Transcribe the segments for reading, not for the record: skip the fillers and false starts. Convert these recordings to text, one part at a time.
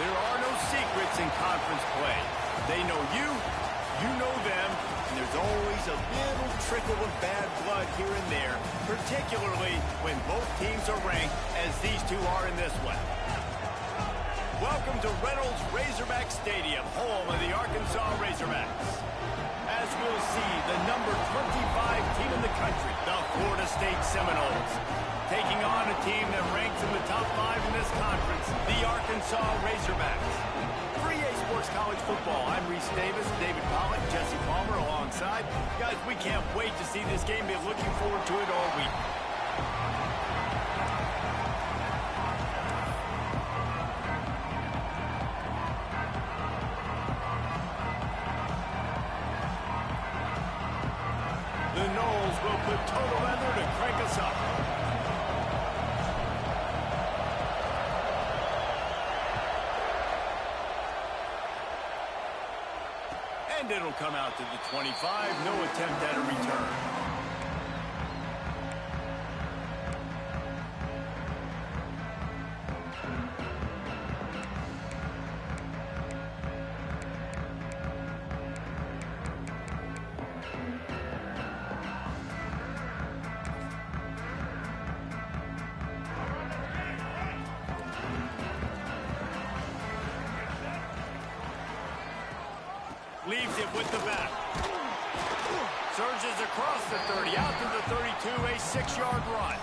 There are no secrets in conference play. They know you, you know them, and there's always a little trickle of bad blood here and there, particularly when both teams are ranked as these two are in this one. Welcome to Reynolds Razorback Stadium, home of the Arkansas Razorbacks. As we'll see, the number 25 team in the country, the Florida State Seminoles, taking on a team that ranks in the top 5 in this conference, the Arkansas Razorbacks. For EA Sports College Football, I'm Reese Davis, David Pollack, Jesse Palmer alongside. Guys, we can't wait to see this game. Been looking forward to it all week. The Noles will put total leather to crank us up. And it'll come out to the 25. No attempt at a return. Leaves it with the back. Surges across the 30, out to the 32, a 6-yard run.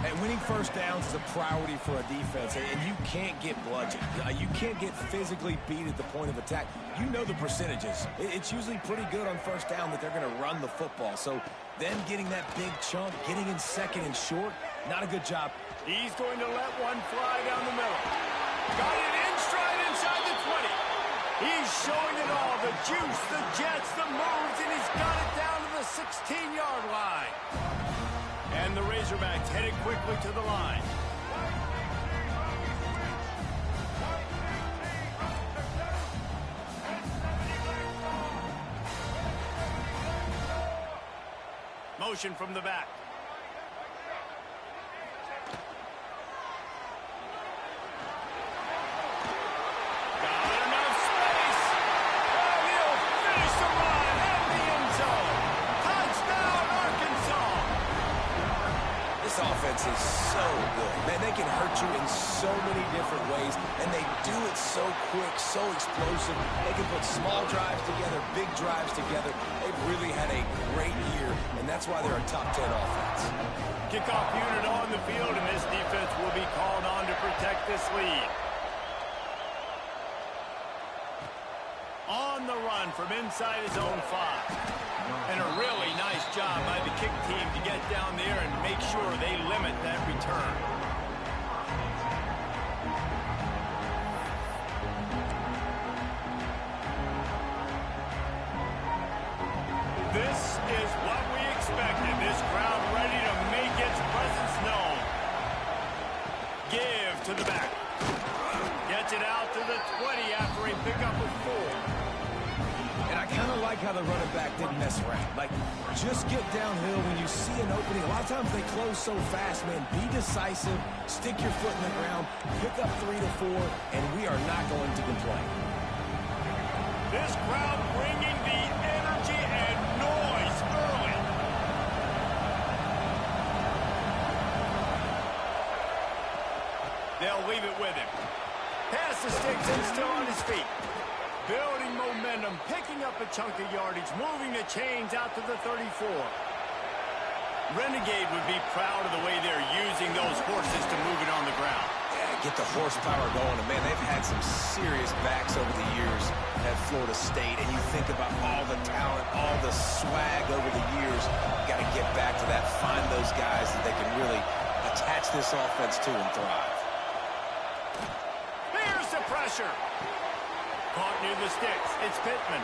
And winning first downs is a priority for a defense, and you can't get bludgeoned. You can't get physically beat at the point of attack. You know the percentages. It's usually pretty good on first down that they're going to run the football. So them getting that big chunk, getting in second and short, not a good job. He's going to let one fly down the middle. Got it in stride inside the 20. He's showing it all, the juice, the jets, the moves, and he's got it down to the 16-yard line. And the Razorbacks headed quickly to the line. Motion from the back. Offense is so good. Man, they can hurt you in so many different ways, and they do it so quick, so explosive. They can put small drives together, big drives together. They've really had a great year, and that's why they're a top 10 offense. Kickoff unit on the field, and this defense will be called on to protect this lead. On the run from inside his own 5. And a really nice job by the kick team to get down there and make sure they limit that return. This is what we expected. This crowd ready to make its presence known. Give to the back. Gets it out to the 20 after a pickup of 4. And I kind of like how the running back didn't mess around. Like, just get downhill when you see an opening. A lot of times they close so fast, man. Be decisive, stick your foot in the ground, pick up 3 to 4, and we are not going to complain. This crowd bringing the energy and noise early. They'll leave it with him. Pass the sticks and still on his feet. Building momentum, picking up a chunk of yardage, moving the chains out to the 34. Renegade would be proud of the way they're using those horses to move it on the ground. Yeah, get the horsepower going. And, man, they've had some serious backs over the years at Florida State. And you think about all the talent, all the swag over the years. Got to get back to that, find those guys that they can really attach this offense to and thrive. Here's the pressure. Caught near the sticks. It's Pittman.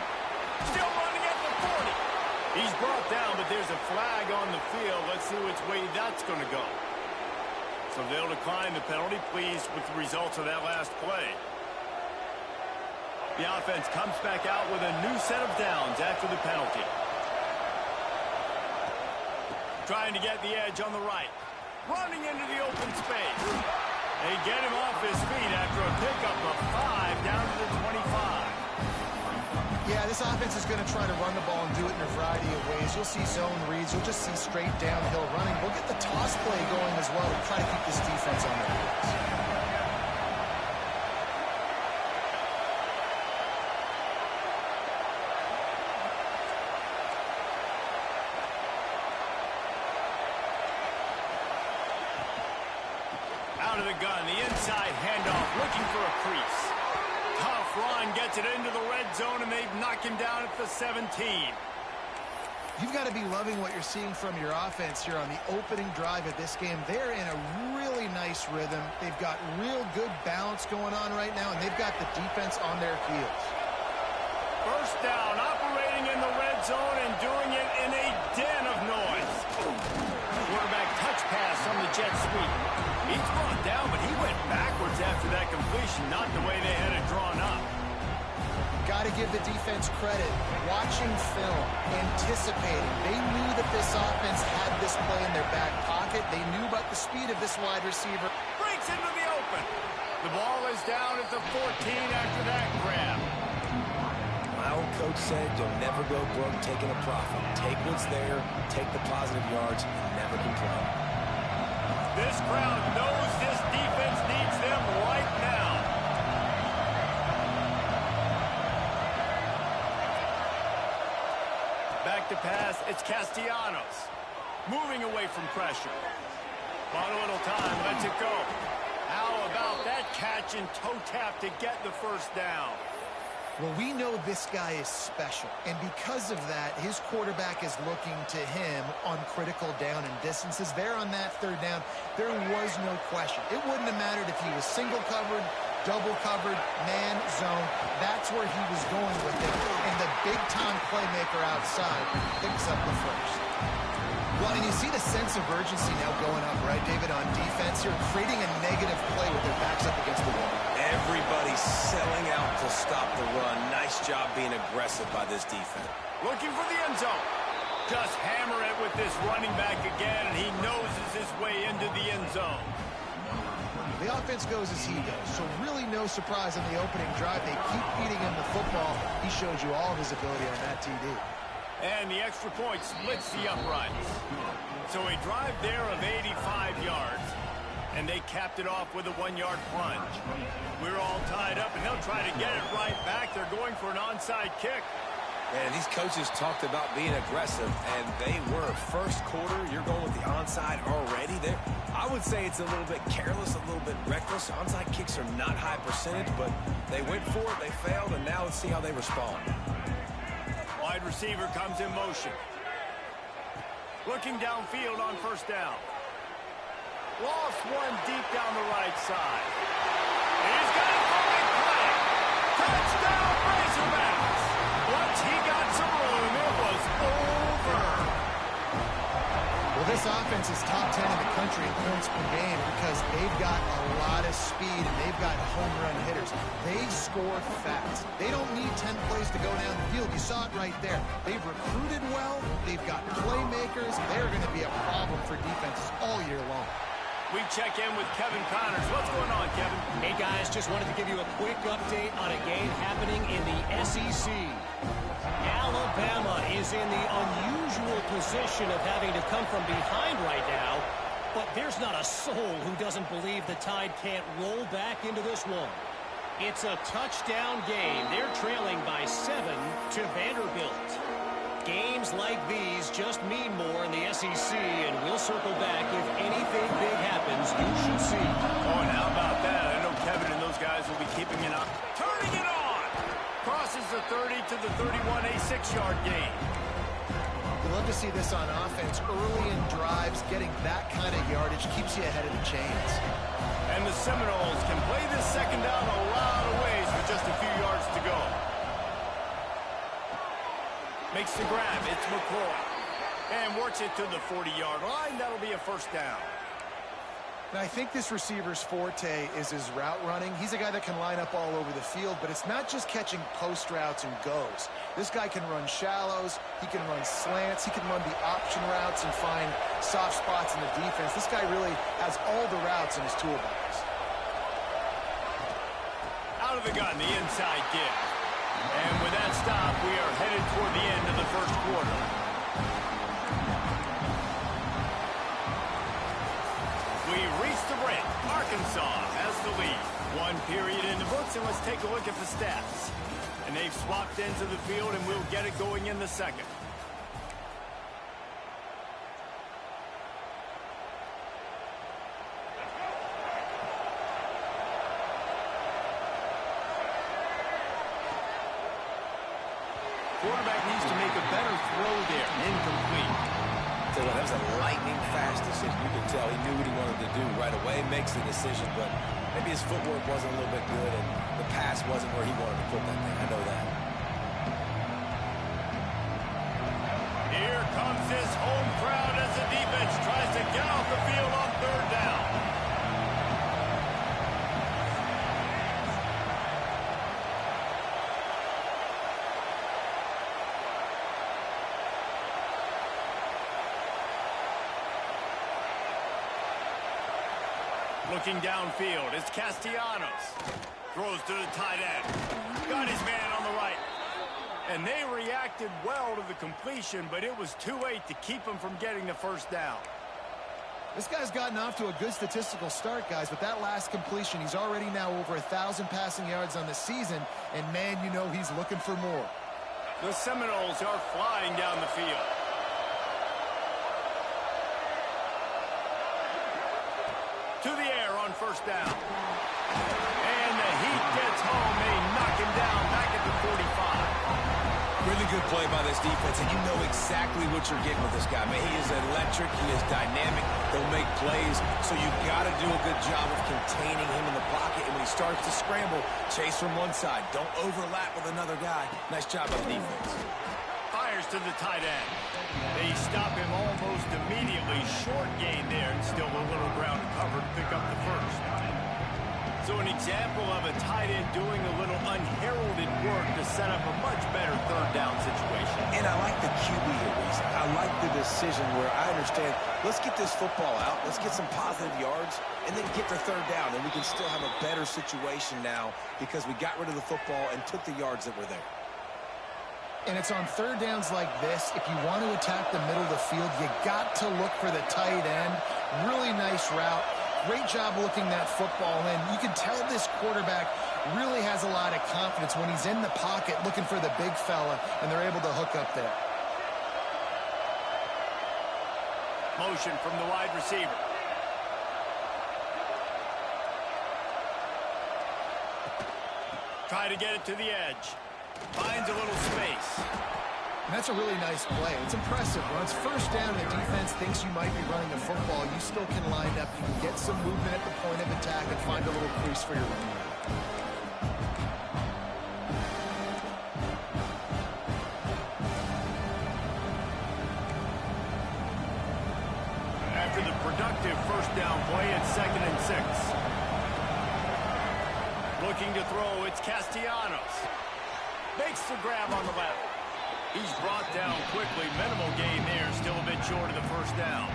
Still running at the 40. He's brought down, but there's a flag on the field. Let's see which way that's going to go. So they'll decline the penalty. Pleased with the results of that last play. The offense comes back out with a new set of downs after the penalty. Trying to get the edge on the right. Running into the open space. They get him off his feet after a pickup of 5 down to the 25. Yeah, this offense is going to try to run the ball and do it in a variety of ways. You'll see zone reads. You'll just see straight downhill running. We'll get the toss play going as well to try to keep this defense on their heels. Out of the gun, the inside handoff, looking for a crease. Tough run, gets it into the red zone, and they knock him down at the 17. You've got to be loving what you're seeing from your offense here on the opening drive of this game. They're in a really nice rhythm. They've got real good balance going on right now, and they've got the defense on their heels. First down, operating in the red zone and doing it in a den of noise. Quarterback touch pass on the jet sweep. He's brought down, but he went backwards after that completion, not the way they had it drawn up. Got to give the defense credit. Watching film, anticipating. They knew that this offense had this play in their back pocket. They knew about the speed of this wide receiver. Breaks into the open. The ball is down at the 14 after that grab. My old coach said you'll never go broke taking a profit. Take what's there, take the positive yards, and never complain. This crowd knows this defense needs them right now. Back to pass, it's Castellanos. Moving away from pressure. On a little time, lets it go. How about that catch and toe tap to get the first down? Well, we know this guy is special, and because of that, his quarterback is looking to him on critical down and distances. There on that third down, there was no question. It wouldn't have mattered if he was single covered, double covered, man, zone. That's where he was going with it, and the big-time playmaker outside picks up the first. Well, and you see the sense of urgency now going up, right, David, on defense here, creating a negative play with their backs up against the wall. Everybody's selling out to stop the run. Nice job being aggressive by this defense. Looking for the end zone. Just hammer it with this running back again, and he noses his way into the end zone. The offense goes as he goes, so really no surprise on the opening drive. They keep feeding him the football. He showed you all of his ability on that TD. And the extra point splits the uprights. So a drive there of 85 yards. And they capped it off with a 1-yard plunge. We're all tied up, and they'll try to get it right back. They're going for an onside kick. Man, these coaches talked about being aggressive, and they were. First quarter, you're going with the onside already. I would say it's a little bit careless, a little bit reckless. Onside kicks are not high percentage, but they went for it, they failed, and now let's see how they respond. Wide receiver comes in motion. Looking downfield on first down. Lost one deep down the right side. He's got a big play. Touchdown, Razorbacks. Once he got some room, it was over. Well, this offense is top 10 in the country in points per game because they've got a lot of speed and they've got home run hitters. They score fast. They don't need 10 plays to go down the field. You saw it right there. They've recruited well. They've got playmakers. They're going to be a problem for defenses all year long. We check in with Kevin Connors. What's going on, Kevin? Hey, guys, just wanted to give you a quick update on a game happening in the SEC. Alabama is in the unusual position of having to come from behind right now, but there's not a soul who doesn't believe the Tide can't roll back into this one. It's a touchdown game. They're trailing by 7 to Vanderbilt. Games like these just mean more in the SEC, and we'll circle back if anything big happens. You should see. Oh, and how about that? I know Kevin and those guys will be keeping it up. Turning it on! Crosses the 30 to the 31, a 6-yard gain. You love to see this on offense. Early in drives, getting that kind of yardage keeps you ahead of the chains. And the Seminoles can play this second down a lot of ways with just a few yards to go. Makes the grab. It's McCoy. And works it to the 40-yard line. That'll be a first down. Now, I think this receiver's forte is his route running. He's a guy that can line up all over the field, but it's not just catching post routes and goes. This guy can run shallows. He can run slants. He can run the option routes and find soft spots in the defense. This guy really has all the routes in his toolbox. to the gun, the inside give. And with that stop, we are headed toward the end of the first quarter. We reach the break. Arkansas has the lead. One period in the books, and let's take a look at the stats. And they've swapped ends of the field, and we'll get it going in the second. Quarterback needs to make a better throw there. Incomplete. So that was a lightning-fast decision. You could tell he knew what he wanted to do right away, makes the decision, but maybe his footwork wasn't a little bit good, and the pass wasn't where he wanted to put that thing. I know that. Here comes this home crowd as the defense tries to get off the field on third down. Looking downfield, it's Castellanos. Throws to the tight end. Got his man on the right. And they reacted well to the completion, but it was too late to keep him from getting the first down. This guy's gotten off to a good statistical start, guys. With that last completion, he's already now over 1,000 passing yards on the season. And, man, you know he's looking for more. The Seminoles are flying down the field. To the air on first down. And the heat gets home. They knock him down back at the 45. Really good play by this defense, and you know exactly what you're getting with this guy. Man, he is electric. He is dynamic. He'll make plays, so you've got to do a good job of containing him in the pocket. And when he starts to scramble, chase from one side. Don't overlap with another guy. Nice job by the defense. Fires to the tight end. They stop him almost immediately. Short gain there, and still a little ground covered to pick up the first. So an example of a tight end doing a little unheralded work to set up a much better third down situation. And I like the QB here, Reese. I like the decision where I understand, let's get this football out, let's get some positive yards, and then get to third down, and we can still have a better situation now because we got rid of the football and took the yards that were there. And it's on third downs like this, if you want to attack the middle of the field, you got to look for the tight end. Really nice route. Great job looking that football in. You can tell this quarterback really has a lot of confidence when he's in the pocket looking for the big fella, and they're able to hook up there. Motion from the wide receiver. Try to get it to the edge. Finds a little space. And that's a really nice play. It's impressive. When it's first down and the defense thinks you might be running the football, you still can line up. You can get some movement at the point of attack and find a little crease for your running back. After the productive first down play, it's 2nd and 6. Looking to throw, it's Castellanos. Makes the grab on the left. He's brought down quickly. Minimal gain there. Still a bit short of the first down.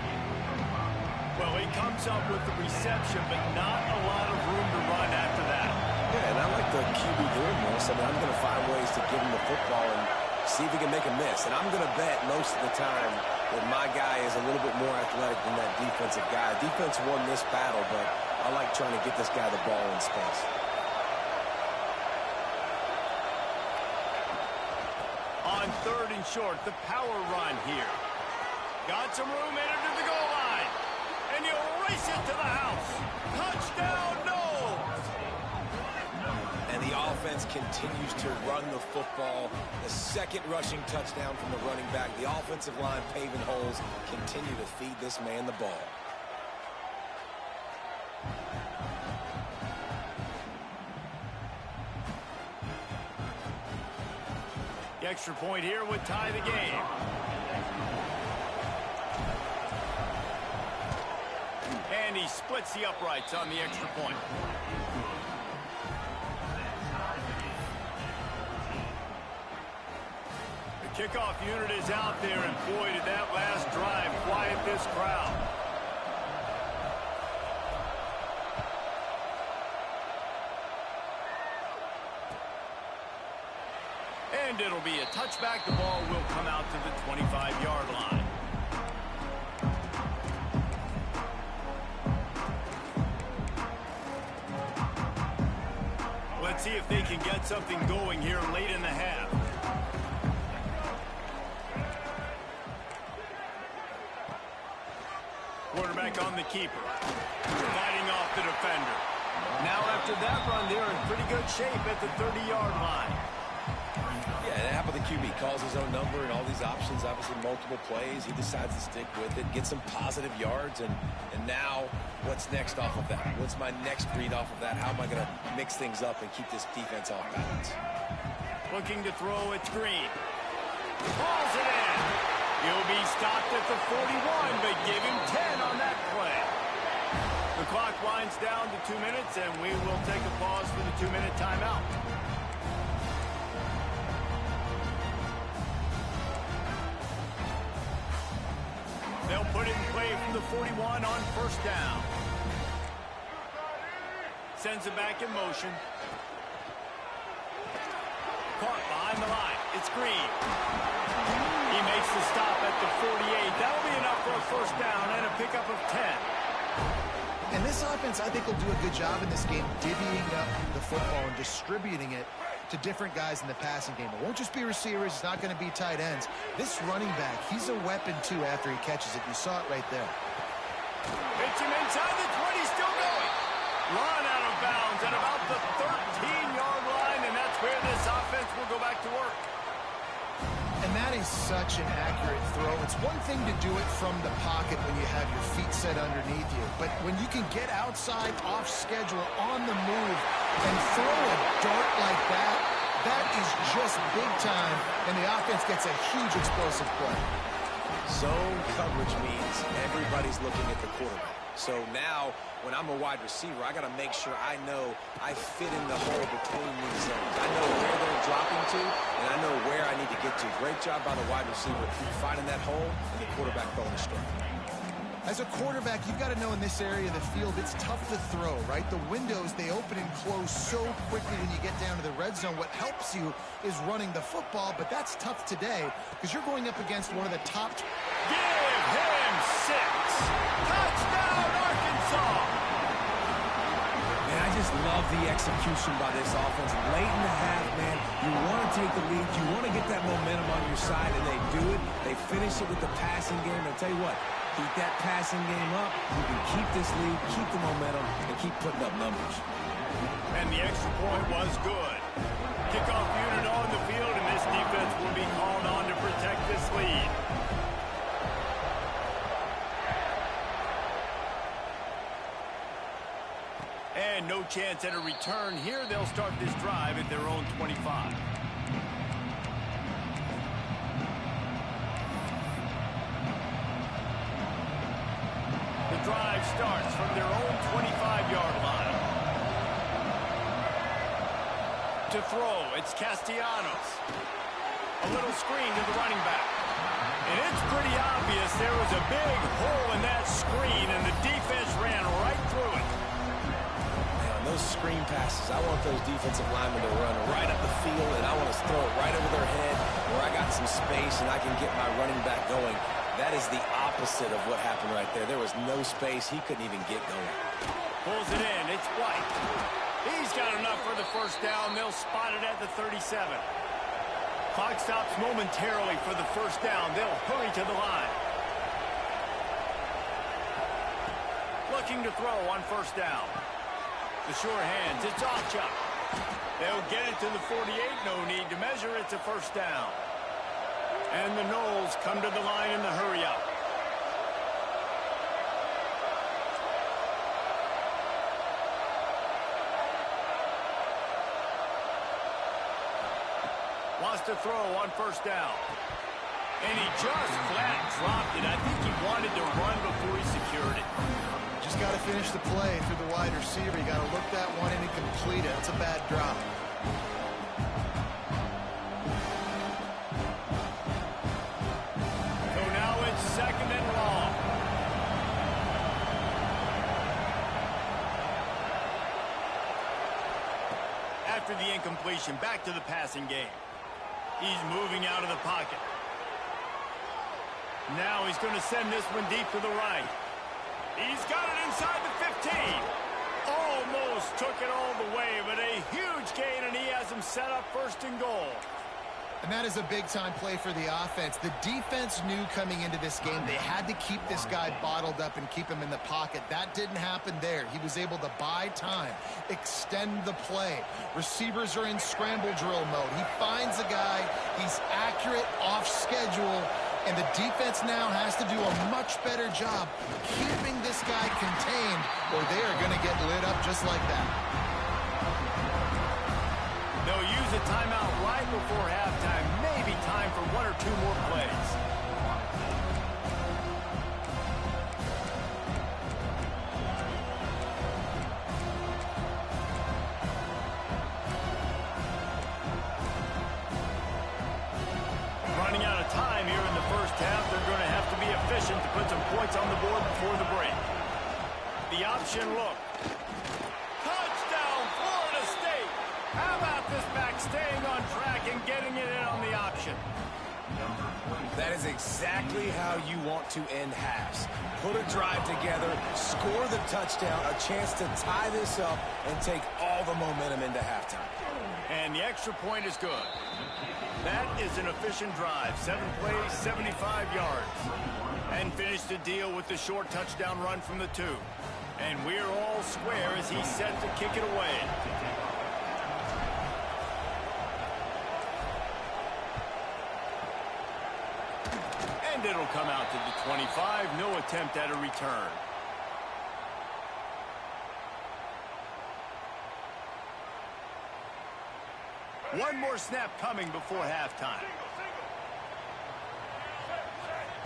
Well, he comes up with the reception, but not a lot of room to run after that. Yeah, and I like the QB doing this. I mean, I'm going to find ways to give him the football and see if he can make a miss. And I'm going to bet most of the time that my guy is a little bit more athletic than that defensive guy. Defense won this battle, but I like trying to get this guy the ball in space. On 3rd and short, the power run here. Got some room in it to the goal line. And he'll race it to the house. Touchdown, no! And the offense continues to run the football. The second rushing touchdown from the running back. The offensive line paving holes. Continue to feed this man the ball. The extra point here would tie the game. And he splits the uprights on the extra point. The kickoff unit is out there, and boy, did that last drive quiet this crowd. And it'll be a touchback. The ball will come out to the 25-yard line. Let's see if they can get something going here late in the half. Quarterback on the keeper, fighting off the defender. Now after that run, they're in pretty good shape at the 30-yard line. Yeah, and how about the QB? Calls his own number and all these options, obviously multiple plays. He decides to stick with it, get some positive yards, and now what's next off of that? What's my next read off of that? How am I going to mix things up and keep this defense off balance? Looking to throw, it's Green. Pulls it in. He'll be stopped at the 41, but give him 10 on that play. The clock winds down to 2 minutes, and we will take a pause for the 2-minute timeout. They'll put it in play from the 41 on first down. Sends it back in motion. Caught behind the line. It's Green. He makes the stop at the 48. That'll be enough for a first down and a pickup of 10. And this offense, I think, will do a good job in this game divvying up the football and distributing it to different guys in the passing game. It won't just be receivers. It's not going to be tight ends. This running back, he's a weapon, too, after he catches it. You saw it right there. Hits him inside the 20, still going. Run out of bounds at about the 13-yard line, and that's where this offense will go back to work. And that is such an accurate throw. It's one thing to do it from the pocket when you have your feet set underneath you, but when you can get outside, off schedule, on the move, and throw a dart like that, that is just big time, and the offense gets a huge explosive play. Zone coverage means everybody's looking at the quarterback. So now, when I'm a wide receiver, I got to make sure I know I fit in the hole between these zones. I know where they're dropping to, and I know where I need to get to. Great job by the wide receiver finding that hole, and the quarterback throwing a strike. As a quarterback, you've got to know in this area of the field, it's tough to throw, right? The windows, they open and close so quickly when you get down to the red zone. What helps you is running the football, but that's tough today because you're going up against one of the top... Give him 6. Touchdown, Arkansas! Man, I just love the execution by this offense. Late in the half, man, you want to take the lead. You want to get that momentum on your side, and they do it. They finish it with the passing game. And I'll tell you what, keep that passing game up. You can keep this lead, keep the momentum, and keep putting up numbers. And the extra point was good. Kickoff unit on the field, and this defense will be called on to protect this lead. And no chance at a return here. They'll start this drive at their own 25. The drive starts from their own 25-yard line. To throw, it's Castellanos. A little screen to the running back. And it's pretty obvious there was a big hole in that screen, and the defense ran right through it. Those screen passes, I want those defensive linemen to run right up the field, and I want to throw it right over their head where I got some space and I can get my running back going. That is the opposite of what happened right there. There was no space. He couldn't even get going. Pulls it in. It's White. He's got enough for the first down. They'll spot it at the 37. Clock stops momentarily for the first down. They'll hurry to the line. Looking to throw on first down. The sure hands, it's off chop. They'll get it to the 48, no need to measure, it's a first down. And the Noles come to the line in the hurry up. Wants to throw on first down. And he just flat dropped it. I think he wanted to run before he secured it. Just got to finish the play through the wide receiver. You got to look that one in and complete it. That's a bad drop. So now it's second and long. After the incompletion, back to the passing game. He's moving out of the pocket. Now he's going to send this one deep to the right. He's got it inside the 15. Almost took it all the way, but a huge gain, and he has him set up first and goal. And that is a big-time play for the offense. The defense knew coming into this game they had to keep this guy bottled up and keep him in the pocket. That didn't happen there. He was able to buy time, extend the play. Receivers are in scramble drill mode. He finds a guy. He's accurate, off schedule, and the defense now has to do a much better job keeping this guy contained, or they are going to get lit up just like that. They'll use a timeout right before halftime. Maybe time for one or two more plays. Running out of time here in the first half. They're going to have to be efficient to put some points on the board before the break. The option look. Touchdown, Florida State. How about this back staying on track and getting it in on the option? That is exactly how you want to end halves. Put a drive together, score the touchdown, a chance to tie this up, and take all the momentum into halftime. And the extra point is good. That is an efficient drive. 7 plays, 75 yards. And finish the deal with the short touchdown run from the 2. And we're all square as he's set to kick it away. And it'll come out to the 25. No attempt at a return. One more snap coming before halftime.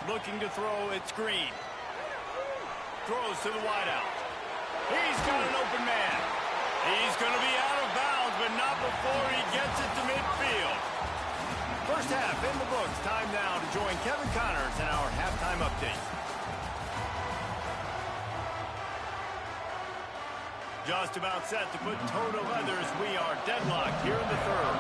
Looking to throw, it's Green. Throws to the wideout. He's got an open man. He's going to be out of bounds, but not before he gets it to midfield. First half in the books. Time now to join Kevin Connors in our halftime update. Just about set to put toe to leather as we are deadlocked here in the third.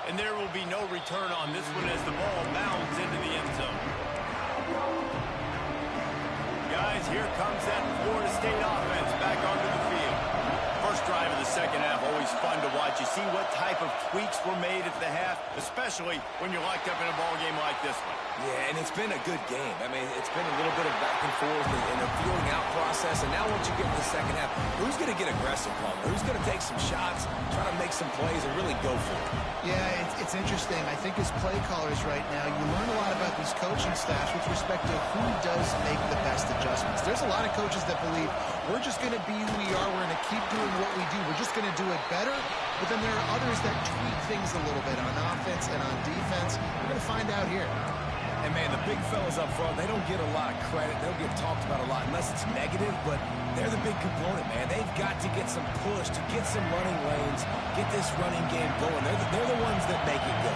And there will be no return on this one as the ball bounds into the end zone. Guys, here comes that Florida State offense back onto the field. First drive of the second half, always fun to watch. You see what type of tweaks were made at the half, especially when you're locked up in a ball game like this one. Yeah, and it's been a good game. I mean, it's been a little bit of back and forth and a feeling out process. And now once you get to the second half, who's going to get aggressive, Palmer? Who's going to take some shots, try to make some plays, and really go for it? Yeah, it's interesting. I think as play callers right now, you learn a lot about these coaching staffs with respect to who does make the best adjustments. There's a lot of coaches that believe we're just going to be who we are. We're going to keep doing what we do. We're just going to do it better. But then there are others that tweak things a little bit on offense and on defense. We're going to find out here. And, man, the big fellas up front, they don't get a lot of credit. They don't get talked about a lot unless it's negative, but they're the big component, man. They've got to get some push, to get some running lanes, get this running game going. They're the ones that make it go.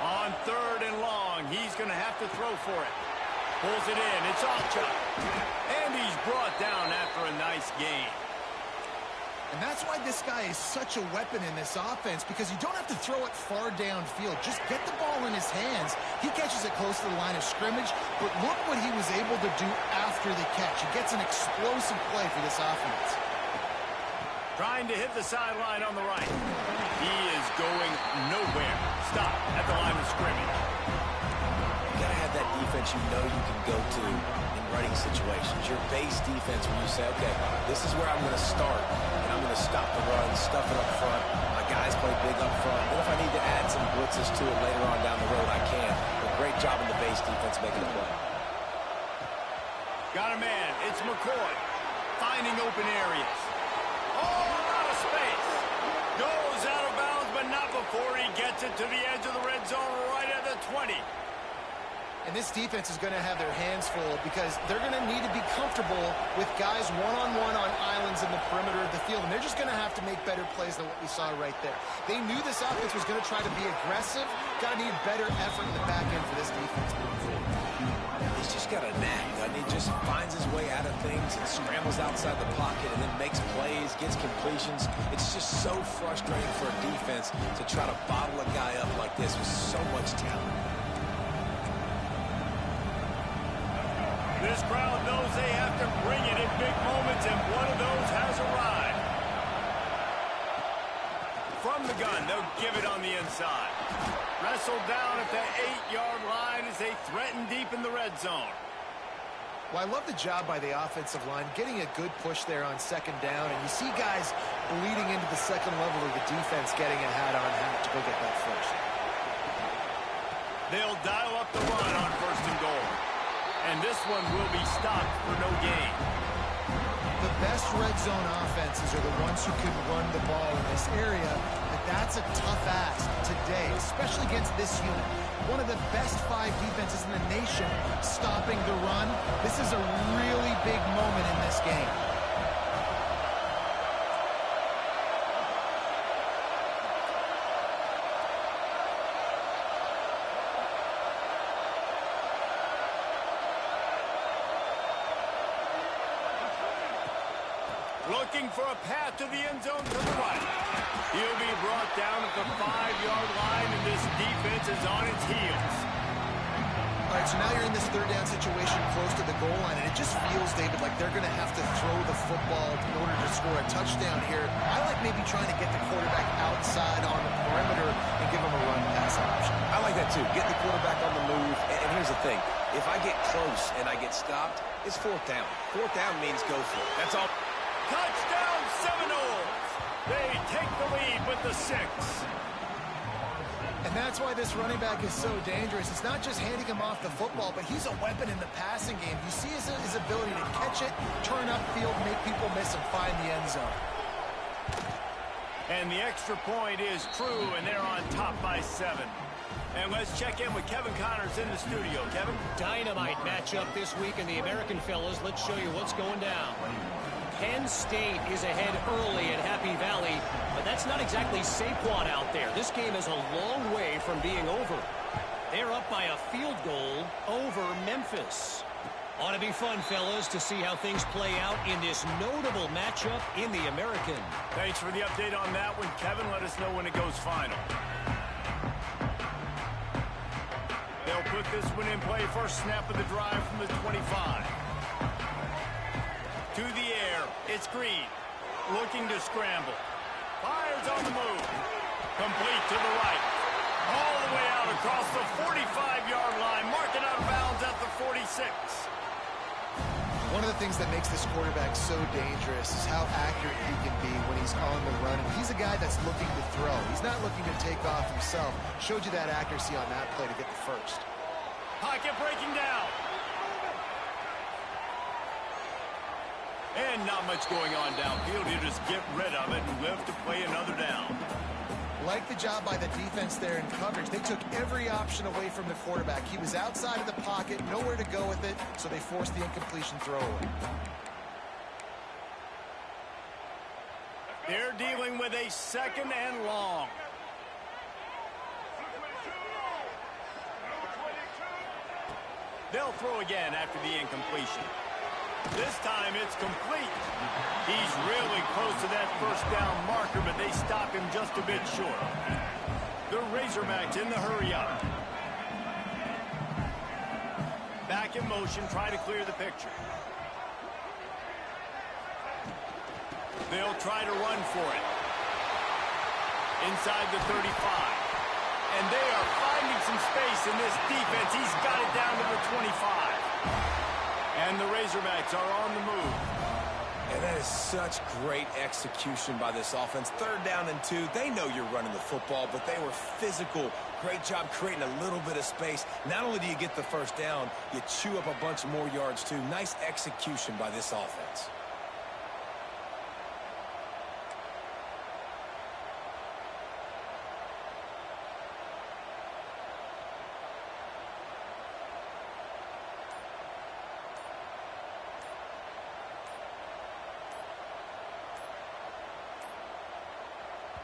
On third and long, he's going to have to throw for it. Pulls it in. It's off chop. And he's brought down after a nice gain. And that's why this guy is such a weapon in this offense, because you don't have to throw it far downfield. Just get the ball in his hands. He catches it close to the line of scrimmage, but look what he was able to do after the catch. He gets an explosive play for this offense. Trying to hit the sideline on the right. He is going nowhere. Stop at the line of scrimmage. You got to have that defense you know you can go to in running situations. Your base defense where you say, okay, this is where I'm going to start, and I'm going to stop the run, stuff it up front. My guys play big up front. Then if I need to add some blitzes to it later on down the road, I can. But great job in the base defense making the play. Got a man. It's McCoy. Finding open areas. Oh, out of space. Goes out of bounds, but not before he gets it to the edge of the red zone right at the 20. And this defense is going to have their hands full because they're going to need to be comfortable with guys one-on-one on islands in the perimeter of the field. And they're just going to have to make better plays than what we saw right there. They knew this offense was going to try to be aggressive. Got to need better effort in the back end for this defense moving forward. He's just got a knack. He just finds his way out of things and scrambles outside the pocket and then makes plays, gets completions. It's just so frustrating for a defense to try to bottle a guy up like this with so much talent. This crowd knows they have to bring it in big moments, and one of those has arrived. From the gun, they'll give it on the inside. Wrestled down at the 8-yard line as they threaten deep in the red zone. Well, I love the job by the offensive line, getting a good push there on second down, and you see guys bleeding into the second level of the defense getting a hat-on-hat to go get that first. They'll dial up the run on first and goal. And this one will be stopped for no gain. The best red zone offenses are the ones who can run the ball in this area, but that's a tough ask today, especially against this unit. One of the best 5 defenses in the nation stopping the run. This is a really big moment in this game. Looking for a path to the end zone to the right. He'll be brought down at the 5-yard line, and this defense is on its heels. All right, so now you're in this third down situation close to the goal line, and it just feels, David, like they're going to have to throw the football in order to score a touchdown here. I like maybe trying to get the quarterback outside on the perimeter and give him a run-pass option. I like that, too. Get the quarterback on the move. And here's the thing. If I get close and I get stopped, it's fourth down. Fourth down means go for it. That's all. Touchdown Seminoles! They take the lead with the 6. And that's why this running back is so dangerous. It's not just handing him off the football, but he's a weapon in the passing game. You see his ability to catch it, turn upfield, make people miss, and find the end zone. And the extra point is true, and they're on top by 7. And let's check in with Kevin Connors in the studio. Kevin? Dynamite matchup this week in the American, fellas. Let's show you what's going down. Penn State is ahead early at Happy Valley, but that's not exactly Saquon out there. This game is a long way from being over. They're up by a field goal over Memphis. Ought to be fun, fellas, to see how things play out in this notable matchup in the American. Thanks for the update on that one, Kevin. Let us know when it goes final. They'll put this one in play. First snap of the drive from the 25. To the air, it's Green, looking to scramble. Fires on the move. Complete to the right. All the way out across the 45-yard line. Marking out of bounds at the 46. One of the things that makes this quarterback so dangerous is how accurate he can be when he's on the run. And he's a guy that's looking to throw. He's not looking to take off himself. Showed you that accuracy on that play to get the first. Pocket breaking down. And not much going on downfield. You just get rid of it and live to play another down. Like the job by the defense there in coverage. They took every option away from the quarterback. He was outside of the pocket, nowhere to go with it, so they forced the incompletion throwaway. They're dealing with a 2nd and long. They'll throw again after the incompletion. This time it's complete. He's really close to that first down marker, but they stop him just a bit short. The Razorbacks in the hurry up. Back in motion, try to clear the picture. They'll try to run for it. Inside the 35. And they are finding some space in this defense. He's got it down to the 25. And the Razorbacks are on the move. And that is such great execution by this offense. 3rd down and 2. They know you're running the football, but they were physical. Great job creating a little bit of space. Not only do you get the first down, you chew up a bunch more yards, too. Nice execution by this offense.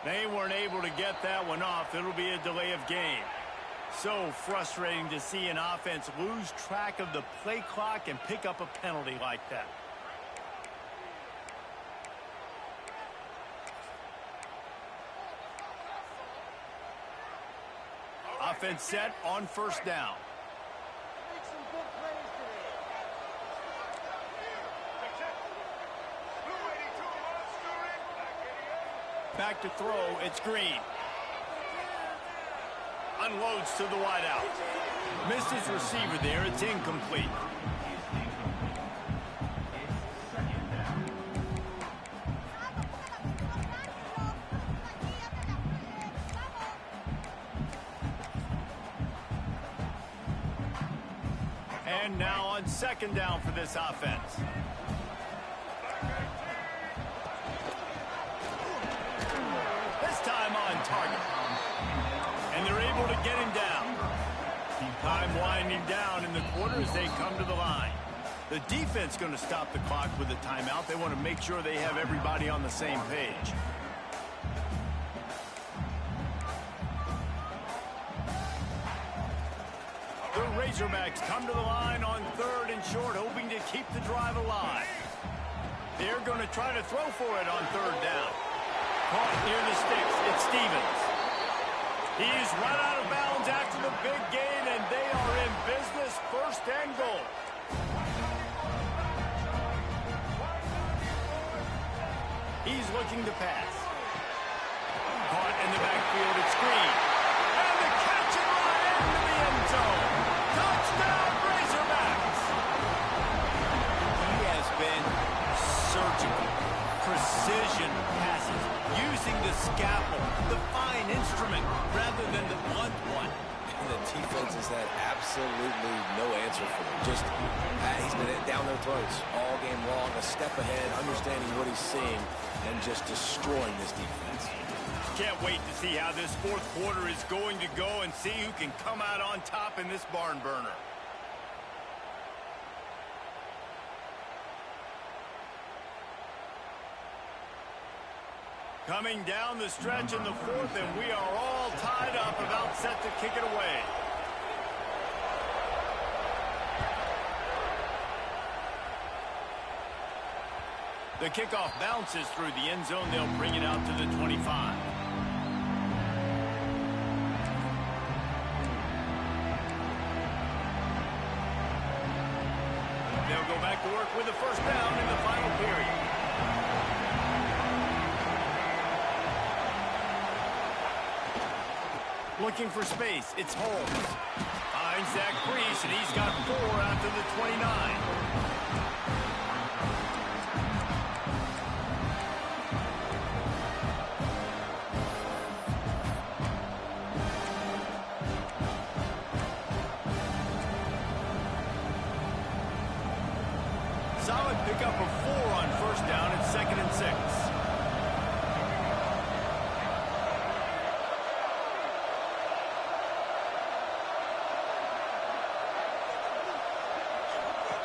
They weren't able to get that one off. It'll be a delay of game. So frustrating to see an offense lose track of the play clock and pick up a penalty like that. Offense set on first down. Back to throw, it's Green. Unloads to the wideout. Missed his receiver there, it's incomplete. And now on second down for this offense. This time on target. And they're able to get him down. Time winding down in the quarter as they come to the line. The defense going to stop the clock with a timeout. They want to make sure they have everybody on the same page. The Razorbacks come to the line on third and short, hoping to keep the drive alive. They're going to try to throw for it on third down. Caught near the sticks. It's Stevens. He's run out of bounds after the big gain, and they are in business, first and goal. He's looking to pass. Caught in the backfield, it's Green. And the catch and run into the end zone. Touchdown, Razorbacks! He has been surgical. Precision passes, using the scalpel, the fine instrument, rather than the blunt one. And the defense has had absolutely no answer for him. Just, he's been down their throats all game long, a step ahead, understanding what he's seeing, and just destroying this defense. Can't wait to see how this fourth quarter is going to go and see who can come out on top in this barn burner. Coming down the stretch in the fourth, and we are all tied up, about set to kick it away. The kickoff bounces through the end zone. They'll bring it out to the 25. They'll go back to work with the first down in the final period. Looking for space, it's Holmes. Finds Zach Priest, and he's got 4 after the 29. Solid pickup of 4 on first down. It's 2nd and 6.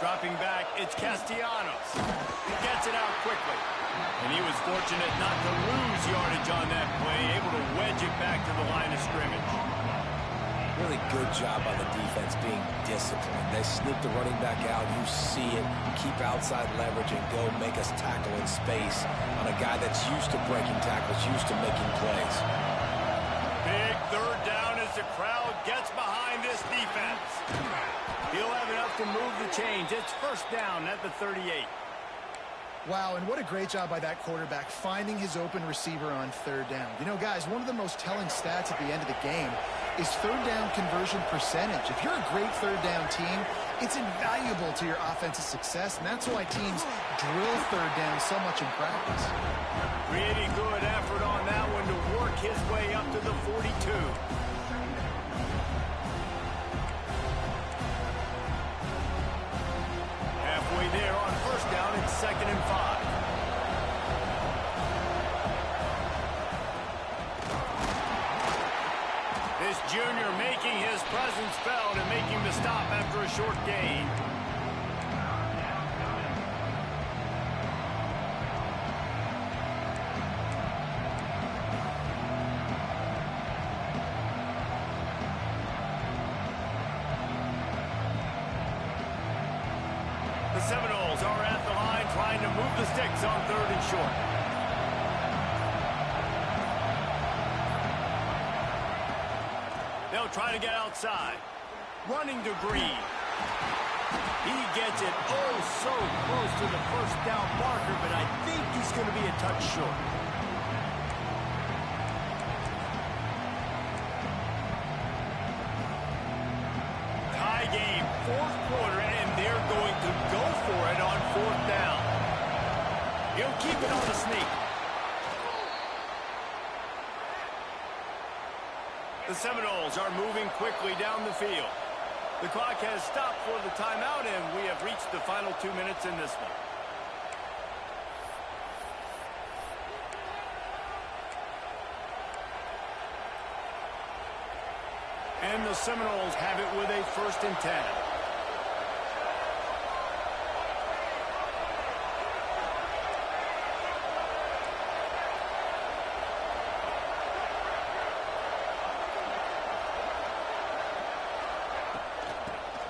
Dropping back, it's Castellanos. Gets it out quickly. And he was fortunate not to lose yardage on that play, able to wedge it back to the line of scrimmage. Really good job by the defense being disciplined. They sneak the running back out, you see it, keep outside leverage, and go make us tackle in space on a guy that's used to breaking tackles, used to making plays. Big third down as the crowd gets behind this defense. He'll have enough to move the chains. It's first down at the 38. Wow, and what a great job by that quarterback finding his open receiver on third down. You know, guys, one of the most telling stats at the end of the game is third down conversion percentage. If you're a great third down team, it's invaluable to your offensive success, and that's why teams drill third down so much in practice. Really good effort on that one to work his way up to the 42. Halfway there on first down, it's 2nd and 5. This junior making his presence felt and making the stop after a short gain. Seminoles are at the line trying to move the sticks on 3rd and short. They'll try to get outside. Running to Green. He gets it oh so close to the first down marker, but I think he's going to be a touch short. Tie game, 4th quarter, and they're going to go for it on 4th down. He'll keep it on the sneak. The Seminoles are moving quickly down the field. The clock has stopped for the timeout, and we have reached the final 2 minutes in this one. And the Seminoles have it with a 1st and 10.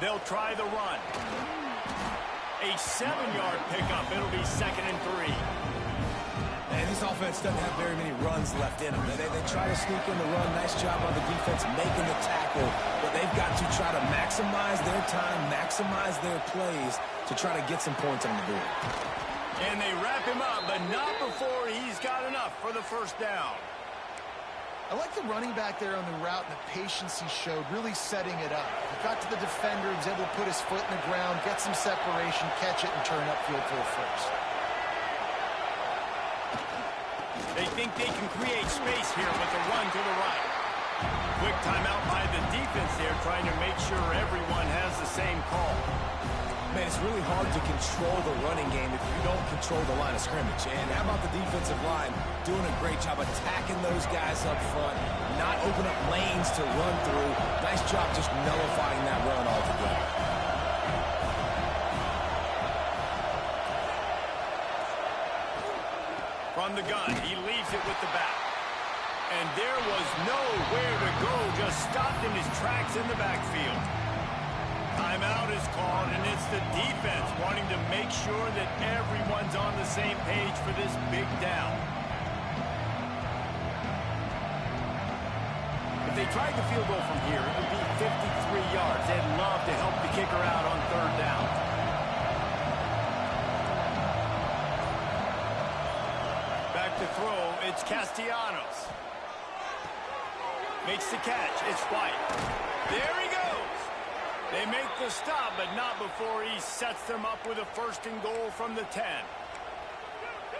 They'll try the run. A 7-yard pickup. It'll be 2nd and 3. And this offense doesn't have very many runs left in them. They try to sneak in the run. Nice job on the defense making the tackle. But they've got to try to maximize their time, maximize their plays to try to get some points on the board. And they wrap him up, but not before he's got enough for the 1st down. I like the running back there on the route and the patience he showed, really setting it up. He got to the defender, he was able to put his foot in the ground, get some separation, catch it, and turn upfield for the 1st. They think they can create space here with the run to the right. Quick timeout by the defense there, trying to make sure everyone has the same call. Man, it's really hard to control the running game if you don't control the line of scrimmage. And how about the defensive line doing a great job attacking those guys up front, not open up lanes to run through. Nice job just nullifying that run altogether. From the gun, he leaves it with the back. And there was nowhere to go, just stopped in his tracks in the backfield. Timeout is called, and it's the defense wanting to make sure that everyone's on the same page for this big down. If they tried the field goal from here, it would be 53 yards. They'd love to help the kicker out on 3rd down. Back to throw, it's Castellanos. Makes the catch, it's White. There he goes. They make the stop, but not before he sets them up with a 1st and goal from the 10.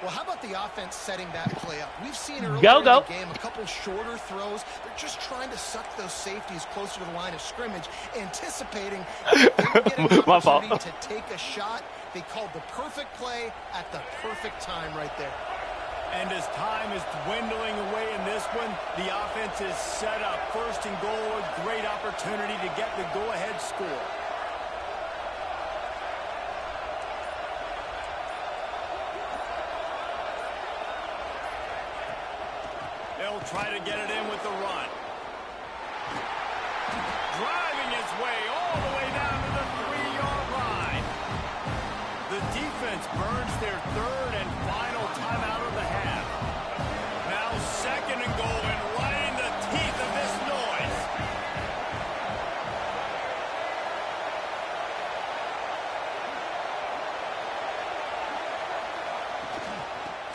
Well, how about the offense setting that play up? We've seen earlier in the game a couple shorter throws. They're just trying to suck those safeties closer to the line of scrimmage, anticipating they were getting an opportunity to take a shot. They called the perfect play at the perfect time right there. And as time is dwindling away in this one, the offense is set up. 1st and goal, a great opportunity to get the go-ahead score. They'll try to get it in with the run. Driving his way all the way down to the 3-yard line. The defense burns their 3rd and final timeout of the half. Now 2nd and goal, and right in the teeth of this noise.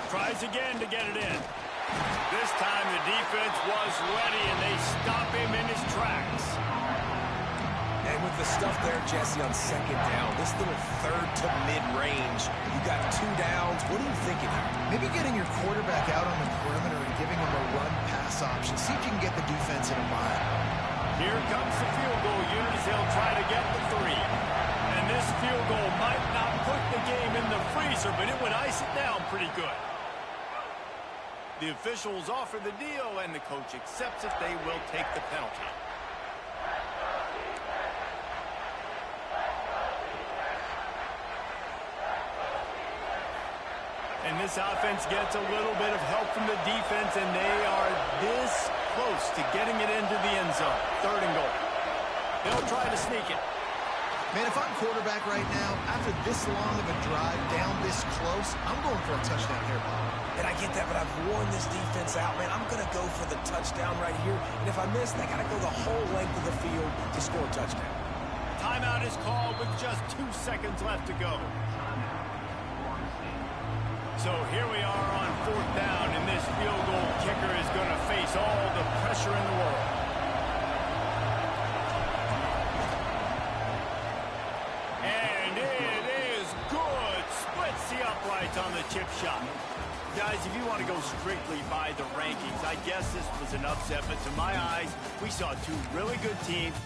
Tries again to get it in. This time the defense was ready, and they stop him in his tracks. And with the stuff there, Jesse, on 2nd down, this little 3rd to mid-range, you got 2 downs. What are you thinking here? Maybe getting your quarterback out on the perimeter and giving him a run-pass option. See if you can get the defense in a mile. Here comes the field goal unit as they'll try to get the 3. And this field goal might not put the game in the freezer, but it would ice it down pretty good. The officials offer the deal, and the coach accepts it. They will take the penalty. And this offense gets a little bit of help from the defense, and they are this close to getting it into the end zone. 3rd and goal. They'll try to sneak it. Man, if I'm quarterback right now, after this long of a drive down this close, I'm going for a touchdown here, Bob. And I get that, but I've worn this defense out, man. I'm going to go for the touchdown right here. And if I miss, they got to go the whole length of the field to score a touchdown. Timeout is called with just 2 seconds left to go. So here we are on 4th down, and this field goal kicker is going to face all the pressure in the world. And it is good. Splits the uprights on the chip shot. Guys, if you want to go strictly by the rankings, I guess this was an upset, but to my eyes, we saw two really good teams.